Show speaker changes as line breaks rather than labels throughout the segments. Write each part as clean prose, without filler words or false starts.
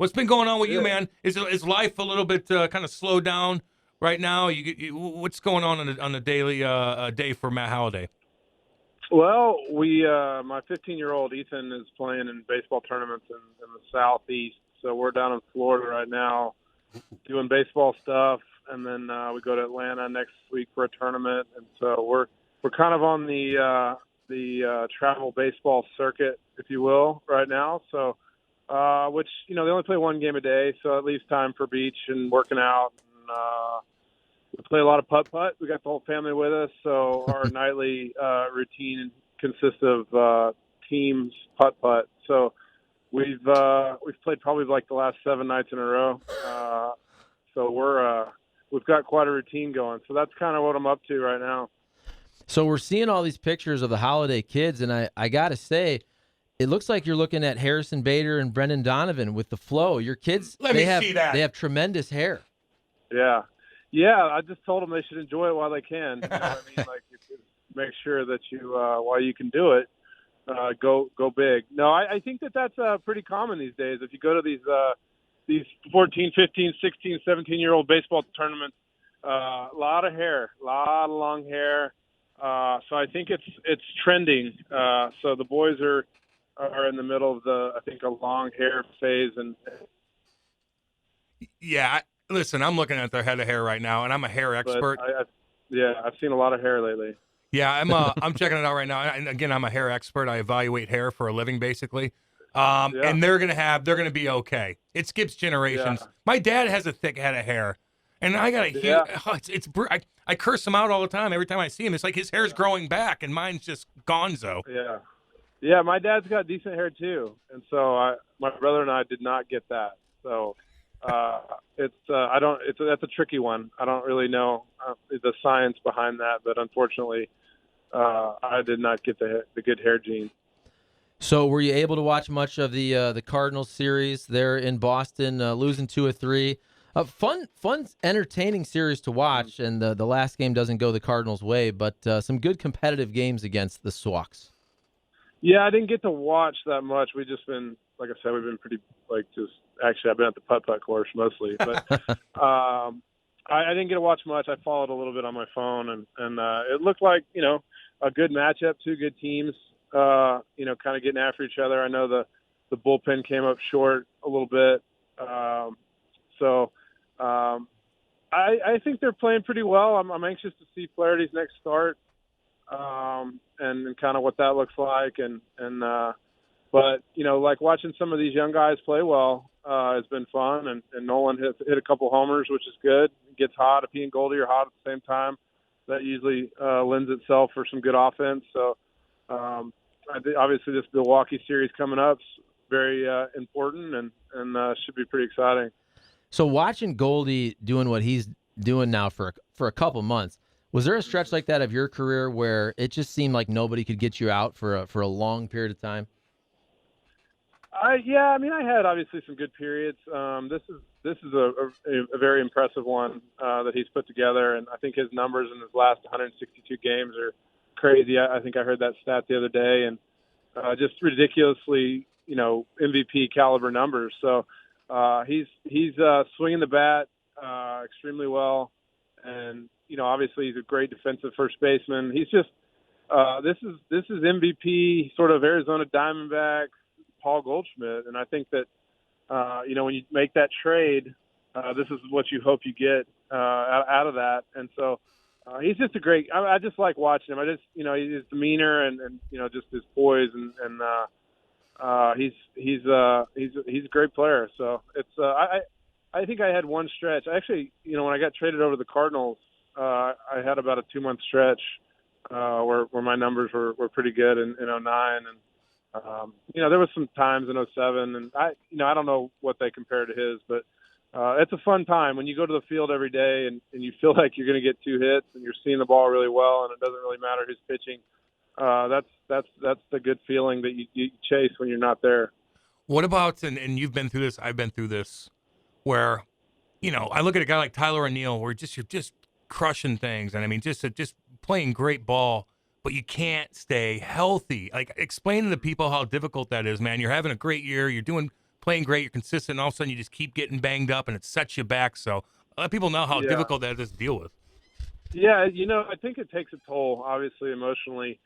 What's been going on with you,
Good.
man? Is life a little bit kind of slowed down right now? What's going on the daily day for Matt Holliday?
Well, my 15-year-old Ethan is playing in baseball tournaments in the Southeast. So we're down in Florida right now doing baseball stuff. And then we go to Atlanta next week for a tournament. And so we're kind of on the travel baseball circuit, if you will, right now. So, which, they only play one game a day. So it leaves time for beach and working out. And, we play a lot of putt-putt. We got the whole family with us, so our nightly routine consists of teams putt-putt. So we've played probably like the last 7 nights in a row. So we've got quite a routine going. So that's kind of what I'm up to right now.
So we're seeing all these pictures of the Holliday kids, and I got to say, it looks like you're looking at Harrison Bader and Brendan Donovan with the flow. Your kids,
Let me see that.
They have tremendous hair.
Yeah. Yeah, I just told them they should enjoy it while they can. You know what I mean? Like, make sure that you, while you can do it, go big. No, I think that's pretty common these days. If you go to these 14, 15, 16, 17-year-old baseball tournaments, a lot of hair, a lot of long hair. So I think it's trending. So the boys are in the middle of a long hair phase. And
yeah. Listen, I'm looking at their head of hair right now, and I'm a hair expert.
I've seen a lot of hair lately.
Yeah, I'm checking it out right now. And again, I'm a hair expert. I evaluate hair for a living, basically. And they're gonna be okay. It skips generations.
Yeah.
My dad has a thick head of hair, and I got a huge.
Yeah.
I curse him out all the time. Every time I see him, it's like his hair's growing back, and mine's just gonzo.
Yeah, yeah. My dad's got decent hair too, and so my brother and I did not get that. So. That's a tricky one. I don't really know the science behind that, but unfortunately, I did not get the good hair gene.
So were you able to watch much of the Cardinals series there in Boston, losing 2 or 3? Fun, entertaining series to watch, and the last game doesn't go the Cardinals' way, but some good competitive games against the Swaks.
Yeah, I didn't get to watch that much. We've just been, like I said, we've been pretty actually I've been at the putt-putt course mostly, but I didn't get to watch much. I followed a little bit on my phone, and it looked like, a good matchup, 2 good teams, kind of getting after each other. I know the bullpen came up short a little bit. I think they're playing pretty well. I'm anxious to see Flaherty's next start. And kind of what that looks like. But, like watching some of these young guys play well has been fun. And Nolan hit a couple homers, which is good. It gets hot. If he and Goldie are hot at the same time, that usually lends itself for some good offense. So obviously this Milwaukee series coming up is very important and should be pretty exciting.
So watching Goldie doing what he's doing now for a couple months, was there a stretch like that of your career where it just seemed like nobody could get you out for a long period of time?
Yeah, I mean, I had obviously some good periods. This is a very impressive one that he's put together, and I think his numbers in his last 162 games are crazy. I think I heard that stat the other day, and just ridiculously, MVP caliber numbers. So he's swinging the bat extremely well, and obviously he's a great defensive first baseman. He's just this is MVP sort of Arizona Diamondbacks Paul Goldschmidt, and I think that when you make that trade, this is what you hope you get out of that. And so he's just a great. I just like watching him. I just his demeanor and just his poise and he's a great player. So it's I think I had one stretch. Actually, when I got traded over to the Cardinals, I had about a 2-month stretch where my numbers were pretty good in 09, and there was some times in 07, and I don't know what they compare to his, but it's a fun time when you go to the field every day and you feel like you're going to get 2 hits and you're seeing the ball really well, and it doesn't really matter who's pitching. That's the good feeling that you chase when you're not there.
What about, and you've been through this, I've been through this, where, I look at a guy like Tyler O'Neill, where you're just crushing things, and I mean, just playing great ball, but you can't stay healthy. Like, explain to the people how difficult that is, man. You're having a great year. You're doing playing great, you're consistent, and all of a sudden you just keep getting banged up, and it sets you back. So let people know how difficult that is to deal with.
Yeah, I think it takes a toll, obviously, emotionally.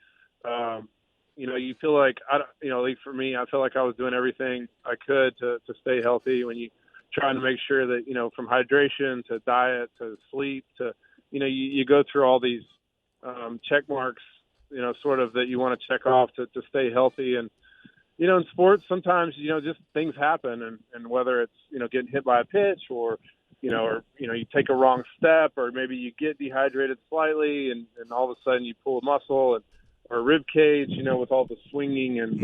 You feel like, like for me, I feel like I was doing everything I could to stay healthy when you trying to make sure that, from hydration to diet to sleep to, you go through all these check marks, sort of that you want to check off to stay healthy. And, in sports, sometimes, just things happen. And whether it's, getting hit by a pitch or you take a wrong step, or maybe you get dehydrated slightly and all of a sudden you pull a muscle or a rib cage, with all the swinging and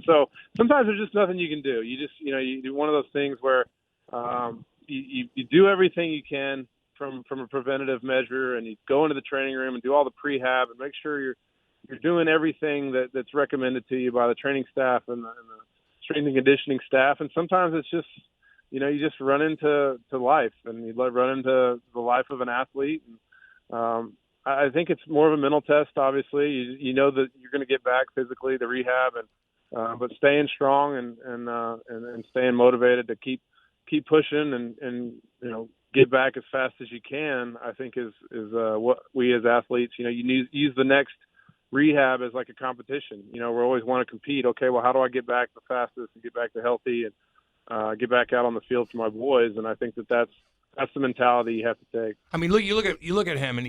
so sometimes there's just nothing you can do. You just, you do one of those things where you do everything you can from a preventative measure, and you go into the training room and do all the prehab and make sure you're doing everything that's recommended to you by the training staff and the strength and conditioning staff. And sometimes it's just, you just run into life, and you run into the life of an athlete. And, I think it's more of a mental test. Obviously, you know that you're going to get back physically, the rehab, and but staying strong and staying motivated to keep pushing and get back as fast as you can. I think is what we as athletes, you use the next rehab as like a competition. We always want to compete. Okay, well, how do I get back the fastest and get back to healthy and get back out on the field for my boys? And I think that's the mentality you have to take.
I mean, look, you look at him, and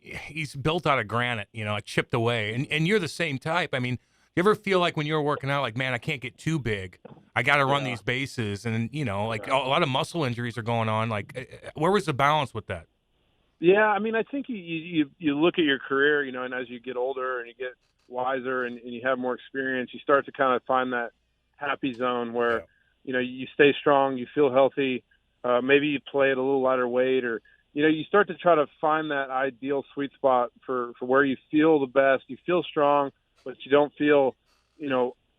he's built out of granite, like chipped away. And you're the same type. I mean, you ever feel like when you're working out, like, man, I can't get too big. I got to run these bases. And, a lot of muscle injuries are going on. Like, where was the balance with that?
Yeah, I mean, I think you look at your career, and as you get older and you get wiser and you have more experience, you start to kind of find that happy zone where, you stay strong, you feel healthy. Maybe you play at a little lighter weight, or, you start to try to find that ideal sweet spot for where you feel the best. You feel strong, but you don't feel,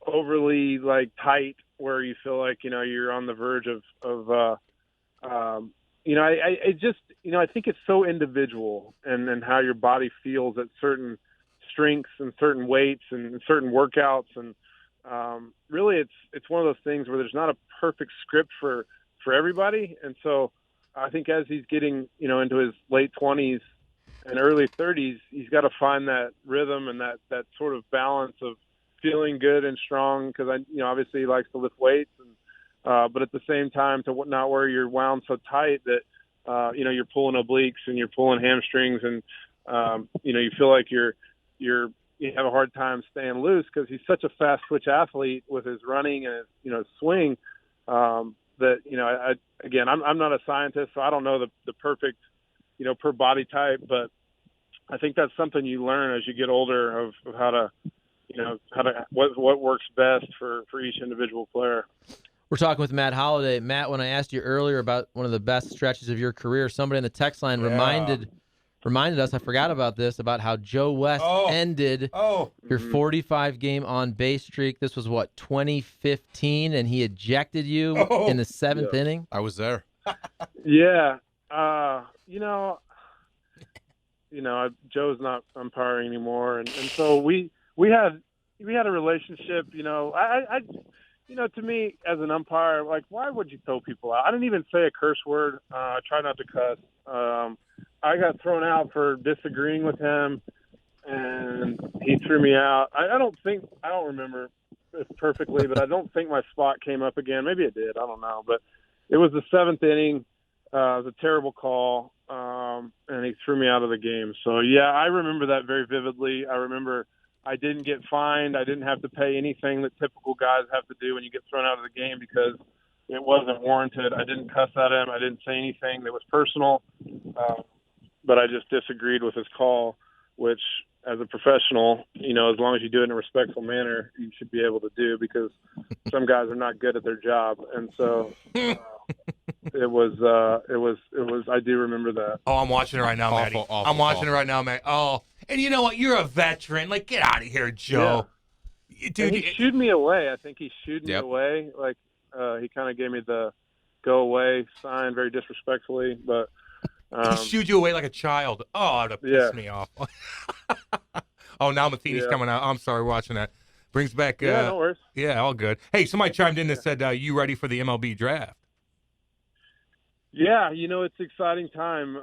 overly like tight where you feel like, you're on the verge I think it's so individual and how your body feels at certain strengths and certain weights and certain workouts. And really it's one of those things where there's not a perfect script for everybody. And so I think as he's getting, into his late 20s and early 30s, he's got to find that rhythm and that sort of balance of feeling good and strong, because obviously he likes to lift weights, and but at the same time to not where you're wound so tight that you're pulling obliques and you're pulling hamstrings, and you feel like you have a hard time staying loose because he's such a fast twitch athlete with his running and his swing. That I'm not a scientist, so I don't know the perfect per body type, but I think that's something you learn as you get older of how to what works best for each individual player.
We're talking with Matt Holliday. Matt, when I asked you earlier about one of the best stretches of your career, somebody in the text line reminded us, I forgot about this, about how Joe West ended your 45-game on-base streak. This was, 2015, and he ejected you in the seventh inning?
I was there.
Yeah. Joe's not umpiring anymore, and so we had a relationship. To me, as an umpire, like, why would you throw people out? I didn't even say a curse word. I try not to cuss. I got thrown out for disagreeing with him, and he threw me out. I don't remember it perfectly, but I don't think my spot came up again. Maybe it did. I don't know. But it was the seventh inning. It was a terrible call, and he threw me out of the game. So, yeah, I remember that very vividly. I remember I didn't get fined. I didn't have to pay anything that typical guys have to do when you get thrown out of the game because it wasn't warranted. I didn't cuss at him. I didn't say anything that was personal, but I just disagreed with his call, which as a professional, as long as you do it in a respectful manner, you should be able to do, because some guys are not good at their job. And so it was, I do remember that.
Oh, I'm watching it right now, Matty. I'm watching it right now, Matt. Oh, and you know what? You're a veteran. Like, get out of here, Joe.
Yeah. Dude, he shooed me away. I think he shooed me away. Like, he kind of gave me the go away sign very disrespectfully, but
he shooed you away like a child. Oh, that pissed me off. Oh, now Matheny's coming out. I'm sorry, watching that. Brings back.
Yeah, no worries.
Yeah, all good. Hey, somebody chimed in that said, "You ready for the MLB draft?"
Yeah, it's an exciting time.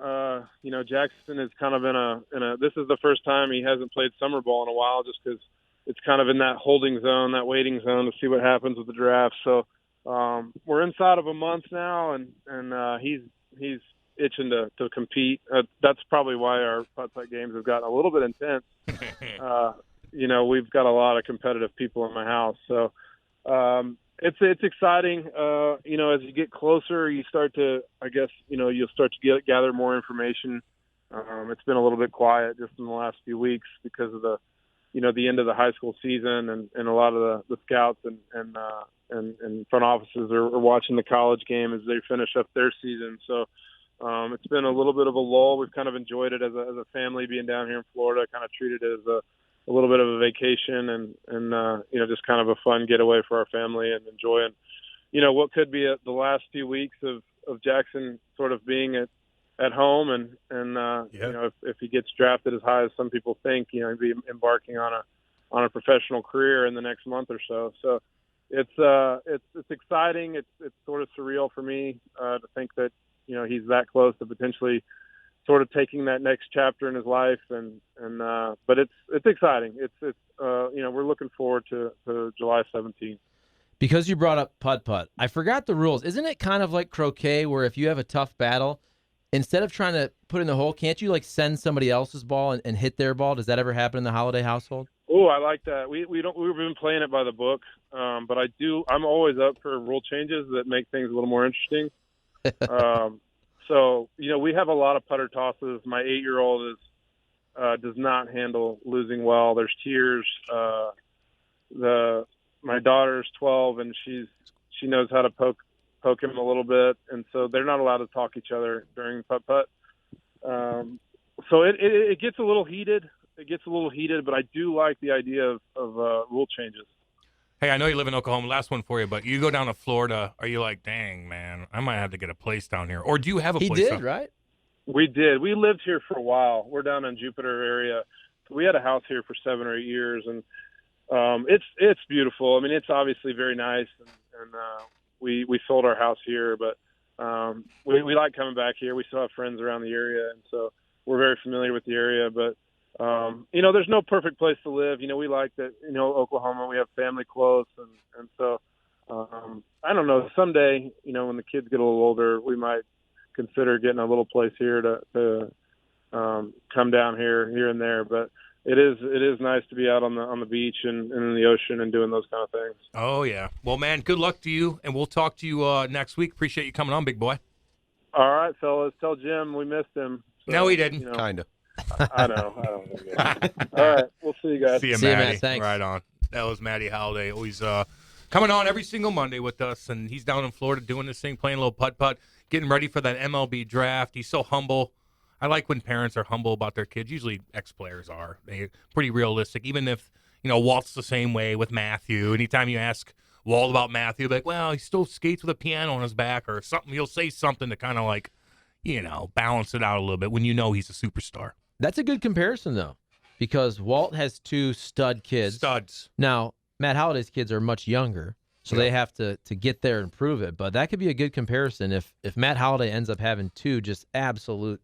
Jackson is kind of in a. This is the first time he hasn't played summer ball in a while, just because it's kind of in that holding zone, that waiting zone to see what happens with the draft. So we're inside of a month now, and he's itching to compete. That's probably why our putt-putt games have gotten a little bit intense. We've got a lot of competitive people in my house, so it's exciting. As you get closer, you start to, I guess, you'll start to gather more information. It's been a little bit quiet just in the last few weeks because of the end of the high school season, and a lot of the scouts and front offices are watching the college game as they finish up their season. So it's been a little bit of a lull. We've kind of enjoyed it as a family being down here in Florida, kind of treated it as a little bit of a vacation and just kind of a fun getaway for our family and enjoying, what could be the last few weeks of Jackson sort of being at home and if he gets drafted as high as some people think, he'd be embarking on a professional career in the next month or so. So it's exciting. It's sort of surreal for me to think that, he's that close to potentially sort of taking that next chapter in his life, but it's exciting. We're looking forward to July 17th.
Because you brought up putt-putt, I forgot the rules. Isn't it kind of like croquet where if you have a tough battle, instead of trying to put in the hole, can't you send somebody else's ball and hit their ball? Does that ever happen in the Holliday household?
Oh, I like that. We've been playing it by the book, but I'm always up for rule changes that make things a little more interesting. So, we have a lot of putter tosses. My 8-year-old does not handle losing well. There's tears. My daughter's 12 and she knows how to poke him a little bit, and so they're not allowed to talk each other during putt-putt. So it gets a little heated. But I do like the idea of rule changes.
Hey, I know you live in Oklahoma. Last one for you, but you go down to Florida. Are you like, dang, man, I might have to get a place down here? Or do you have a place?
He did, right?
We did. We lived here for a while. We're down in Jupiter area. We had a house here for 7 or 8 years, and it's beautiful. I mean, it's obviously very nice, and we sold our house here, but we like coming back here. We still have friends around the area, and so we're very familiar with the area, but there's no perfect place to live. We like that, Oklahoma, we have family close. And so, I don't know, someday, when the kids get a little older, we might consider getting a little place here to come down here and there. But it is nice to be out on the beach and in the ocean and doing those kind of things.
Oh yeah. Well, man, good luck to you. And we'll talk to you next week. Appreciate you coming on, big boy.
All right, fellas. Tell Jim we missed him. So,
no, he didn't.
Kind of.
I know. All right. We'll see you guys.
See you,
See you,
Matty.
Matt. Thanks.
Right on. That was Matty Holliday. Always coming on every single Monday with us. And he's down in Florida doing this thing, playing a little putt-putt, getting ready for that MLB draft. He's so humble. I like when parents are humble about their kids. Usually ex-players are. They're pretty realistic. Even if, Walt's the same way with Matthew. Anytime you ask Walt about Matthew, he'll be like, well, he still skates with a piano on his back or something. He'll say something to kind of balance it out a little bit when he's a superstar.
That's a good comparison, though, because Walt has 2 stud kids.
Studs.
Now, Matt Holliday's kids are much younger, so they have to get there and prove it. But that could be a good comparison if Matt Holliday ends up having 2 just absolute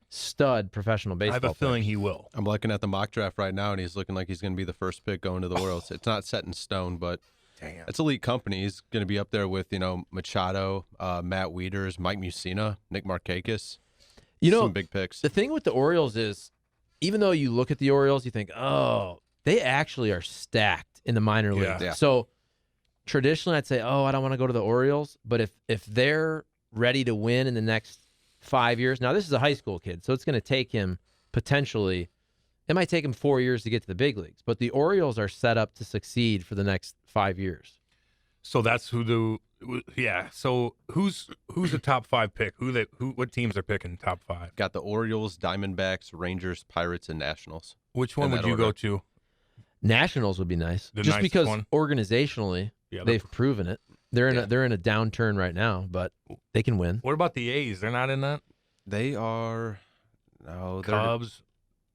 stud professional baseball
I have a feeling he will.
I'm looking at the mock draft right now, and he's looking like he's going to be the first pick going to the Orioles. It's not set in stone, but it's elite company. He's going to be up there with, Machado, Matt Wieters, Mike Mussina, Nick Markakis. Some big picks.
The thing with the Orioles is, even though you look at the Orioles, you think, oh, they actually are stacked in the minor leagues.
Yeah.
So traditionally I'd say, oh, I don't want to go to the Orioles. But if they're ready to win in the next 5 years, now this is a high school kid, so it's going to take him it might take him 4 years to get to the big leagues. But the Orioles are set up to succeed for the next 5 years.
So that's So who's the top 5 pick? What teams are picking top 5?
Got the Orioles, Diamondbacks, Rangers, Pirates, and Nationals.
Which one would you go to?
Nationals would be nice,
The
just
nicest
because
one?
organizationally they've proven it. They're in a downturn right now, but they can win.
What about the A's? They're not in that.
They are. No,
Cubs.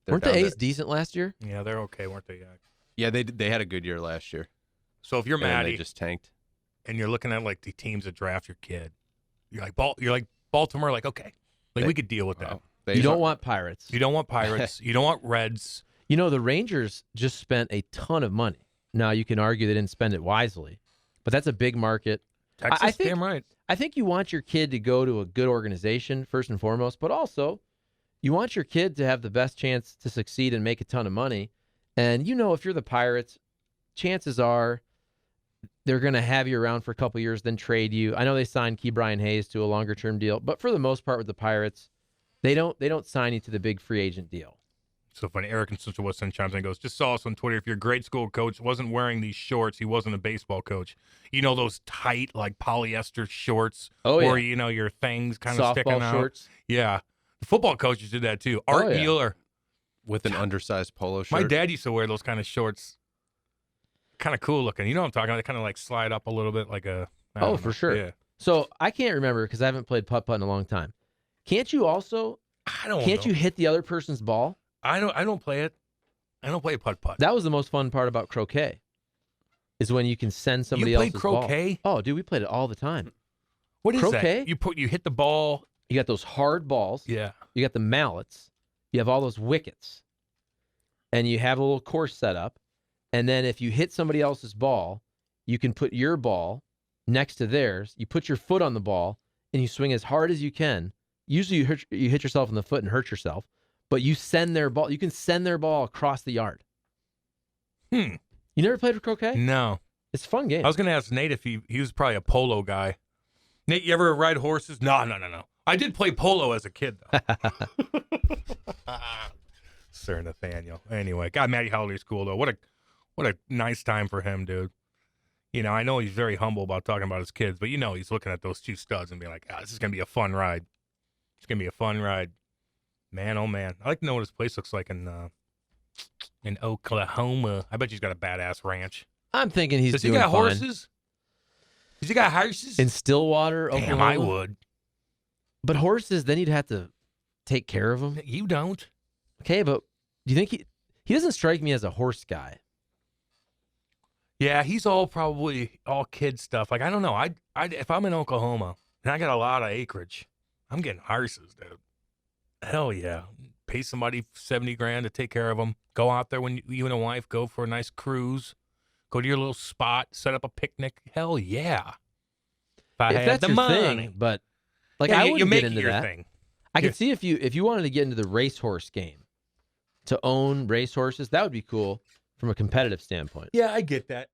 Weren't the A's decent last year?
Yeah, they're okay, weren't they? Yeah.
Yeah, they had a good year last year.
So if you're
And then
Maddie
they just tanked.
and you're looking at like the teams that draft your kid, you're like Baltimore, like okay, like we could deal with that.
Well,
You don't want Pirates.
You don't want Pirates. You don't want Reds.
You know, the Rangers just spent a ton of money. Now, you can argue they didn't spend it wisely, but that's a big market.
Texas,
I think,
damn right.
I think you want your kid to go to a good organization, first and foremost, but also you want your kid to have the best chance to succeed and make a ton of money. And, you know, if you're the Pirates, chances are they're going to have you around for a couple years, then trade you. I know they signed Key Brian Hayes to a longer-term deal, but for the most part with the Pirates, they don't sign you to the big free agent deal.
So funny. Eric in Central West End chimes in and goes, just saw us on Twitter. If your grade school coach wasn't wearing these shorts, he wasn't a baseball coach. You know those tight, like polyester shorts where, you know, your things kind of sticking out?
Shorts.
Yeah. The football coaches did that too. Art Mueller.
With an undersized polo shirt.
My dad used to wear those kind of shorts. Kind of cool looking. You know what I'm talking about? They kind of like slide up a little bit like a.
Oh, for sure.
Yeah.
So I can't remember because I haven't played putt-putt in a long time. Can't you also, you hit the other person's ball?
I don't play it. I don't play putt-putt.
That was the most fun part about croquet, is when you can send somebody
You
else's
played croquet?
ball. Oh, dude, we played it all the time.
What is
croquet?
that? You hit the ball.
You got those hard balls.
Yeah.
You got the mallets. You have all those wickets. And you have a little course set up. And then if you hit somebody else's ball, you can put your ball next to theirs. You put your foot on the ball, and you swing as hard as you can. Usually you hit yourself in the foot and hurt yourself. But you send their ball. You can send their ball across the yard. You never played with croquet?
No.
It's a fun game.
I was going to ask Nate if he was probably a polo guy. Nate, you ever ride horses? No. I did play polo as a kid, though. Sir Nathaniel. Anyway, God, Matty Holiday's cool, though. What a nice time for him, dude. You know, I know he's very humble about talking about his kids, but you know he's looking at those two studs and being like, this is going to be a fun ride. It's going to be a fun ride. Man, oh, man. I'd like to know what his place looks like in Oklahoma. I bet he's got a badass ranch.
I'm thinking he's
Does
doing
he got
fine.
horses? Does he got horses?
In Stillwater,
Damn,
Oklahoma?
I would.
But horses, then you'd have to take care of them.
You don't.
Okay, but do you think he doesn't strike me as a horse guy?
Yeah, he's probably all kid stuff. Like, I don't know. I if I'm in Oklahoma and I got a lot of acreage, I'm getting horses, dude. Hell yeah. Pay somebody $70,000 to take care of them. Go out there when you and a wife go for a nice cruise. Go to your little spot, set up a picnic. Hell yeah.
If that's your thing, but like
yeah,
I
you
wouldn't
make
get into
it your
that.
thing.
I could see if you wanted to get into the racehorse game, to own racehorses, that would be cool from a competitive standpoint.
Yeah, I get that.